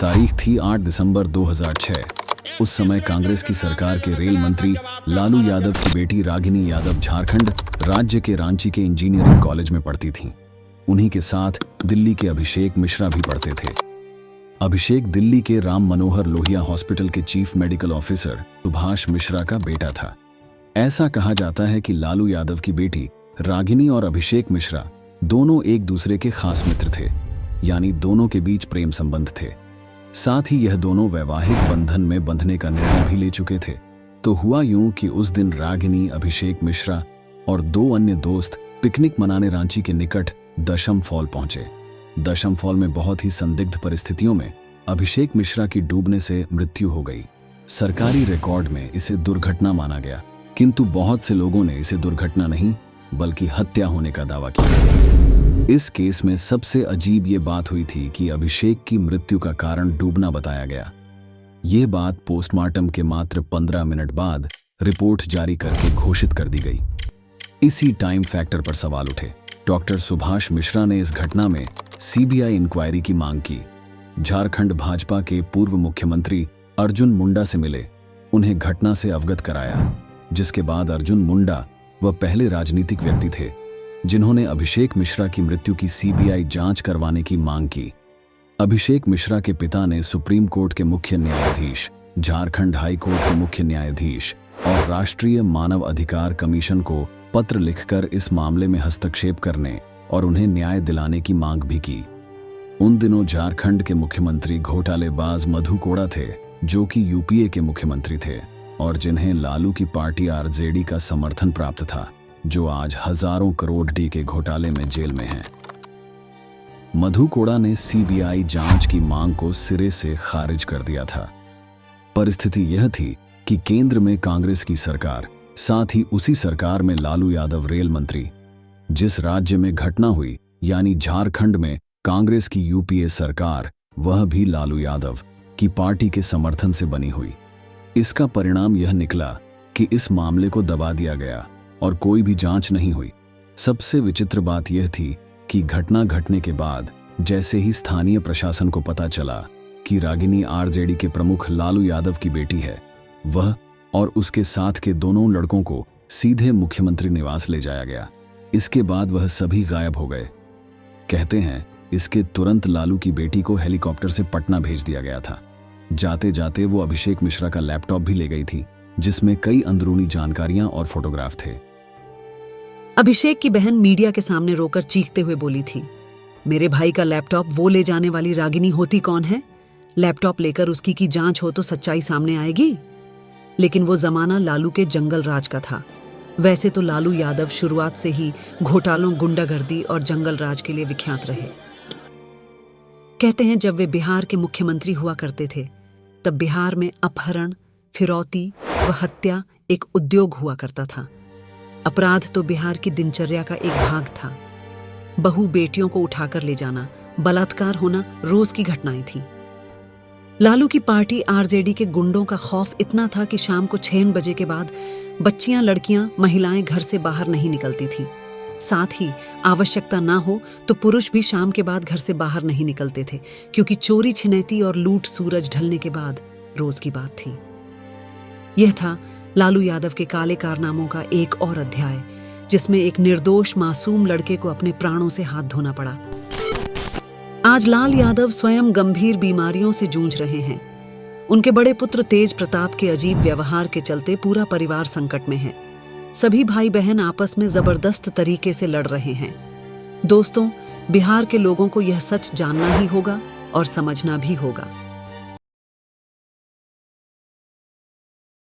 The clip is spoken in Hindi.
तारीख थी 8 दिसंबर 2006। उस समय कांग्रेस की सरकार के रेल मंत्री लालू यादव की बेटी रागिनी यादव झारखंड राज्य के रांची के इंजीनियरिंग कॉलेज में पढ़ती थीं। उन्हीं के साथ दिल्ली के अभिषेक मिश्रा भी पढ़ते थे। अभिषेक दिल्ली के राम मनोहर लोहिया हॉस्पिटल के chief medical officer Subhash Mishra का बेटा था। ऐसा कहा जाता है कि लालू यादव की बेटी रागिनी और अभिषेक मिश्रा दोनों एक दूसरे के खास मित्र थे, यानी दोनों के बीच प्रेम संबंध थे। साथ ही यह दोनों वैवाहिक बंधन में बंधने का निर्णय भी ले चुके थे। तो हुआ यूं कि उस दिन रागिनी, अभिषेक मिश्रा और दो अन्य दोस्त पिकनिक मनाने रांची के निकट दशम फॉल पहुंचे। दशम फॉल में बहुत ही संदिग्ध परिस्थितियों में अभिषेक मिश्रा की डूबने से मृत्यु हो गई। सरकारी रिकॉर्ड में इसे दुर्घटना माना गया, किंतु बहुत से लोगों ने इसे दुर्घटना नहीं बल्कि हत्या होने का दावा किया। इस केस में सबसे अजीब ये बात हुई थी कि अभिषेक की मृत्यु का कारण डूबना बताया गया। ये बात पोस्टमार्टम के मात्र 15 मिनट बाद रिपोर्ट जारी करके घोषित कर दी गई। इसी टाइम फैक्टर पर सवाल उठे। डॉक्टर सुभाष मिश्रा ने इस घटना में सीबीआई इंक्वायरी की मांग की। झारखंड भाजपा के पूर्व मुख्यमंत्री अर्जुन मुंडा से मिले, उन्हें घटना से अवगत कराया, जिसके बाद अर्जुन मुंडा वह पहले राजनीतिक व्यक्ति थे जिन्होंने अभिषेक मिश्रा की मृत्यु की सीबीआई जांच करवाने की मांग की। अभिषेक मिश्रा के पिता ने सुप्रीम कोर्ट के मुख्य न्यायाधीश, झारखंड हाई कोर्ट के मुख्य न्यायाधीश और राष्ट्रीय मानव अधिकार कमीशन को पत्र लिखकर इस मामले में हस्तक्षेप करने और उन्हें न्याय दिलाने की मांग भी की। उन दिनों झारखंड के मुख्यमंत्री घोटालेबाज मधु कोड़ा थे, जो कि यूपीए के मुख्यमंत्री थे और जिन्हें लालू की पार्टी आरजेडी का समर्थन प्राप्त था, जो आज हजारों करोड़ डी के घोटाले में जेल में हैं। मधु कोड़ा ने सीबीआई जांच की मांग को सिरे से खारिज कर दिया था। परिस्थिति यह थी कि केंद्र में कांग्रेस की सरकार, साथ ही उसी सरकार में लालू यादव रेल मंत्री। जिस राज्य में घटना हुई यानी झारखंड में कांग्रेस की यूपीए सरकार, वह भी लालू यादव की पार्टी के समर्थन से बनी हुई। इसका परिणाम यह निकला कि इस मामले को दबा दिया गया और कोई भी जांच नहीं हुई। सबसे विचित्र बात यह थी कि घटना घटने के बाद जैसे ही स्थानीय प्रशासन को पता चला कि रागिनी आरजेडी के प्रमुख लालू यादव की बेटी है, वह और उसके साथ के दोनों लड़कों को सीधे मुख्यमंत्री निवास ले जाया गया। इसके बाद वह सभी गायब हो गए। कहते हैं इसके तुरंत लालू की बेटी को हेलीकॉप्टर से पटना भेज दिया गया था। जाते जाते वो अभिषेक मिश्रा का लैपटॉप भी ले गई थी, जिसमें कई अंदरूनी जानकारियां और फोटोग्राफ थे। अभिषेक की बहन मीडिया के सामने रोकर चीखते हुए बोली थी, मेरे भाई का लैपटॉप वो ले जाने वाली रागिनी होती कौन है? लैपटॉप लेकर उसकी की जांच हो तो सच्चाई सामने आएगी। लेकिन वो जमाना लालू के जंगल राज का था। वैसे तो लालू यादव शुरुआत से ही घोटालों, गुंडागर्दी और जंगल राज के लिए विख्यात रहे। कहते हैं जब वे बिहार के मुख्यमंत्री हुआ करते थे, तब बिहार में अपहरण, फिरौती व हत्या एक उद्योग हुआ करता था। अपराध तो बिहार की दिनचर्या का एक भाग था। बहू बेटियों को उठाकर ले जाना, बलात्कार होना रोज की घटनाएं थीं। लालू की पार्टी आरजेडी के गुंडों का खौफ इतना था कि शाम को 6 बजे के बाद बच्चियां, लड़कियां, महिलाएं घर से बाहर नहीं निकलती थीं। साथ ही आवश्यकता ना हो तो पुरुष भी शाम के बाद घर से बाहर नहीं निकलते थे, क्योंकि चोरी, छिनैती और लूट सूरज ढलने के बाद रोज की बात थी। यह था लालू यादव के काले कारनामों का एक और अध्याय, जिसमें एक निर्दोष मासूम लड़के को अपने प्राणों से हाथ धोना पड़ा। आज लाल यादव स्वयं गंभीर बीमारियों से जूझ रहे हैं। उनके बड़े पुत्र तेज प्रताप के अजीब व्यवहार के चलते पूरा परिवार संकट में है। सभी भाई बहन आपस में जबरदस्त तरीके से लड़ रहे हैं। दोस्तों, बिहार के लोगों को यह सच जानना ही होगा और समझना भी होगा।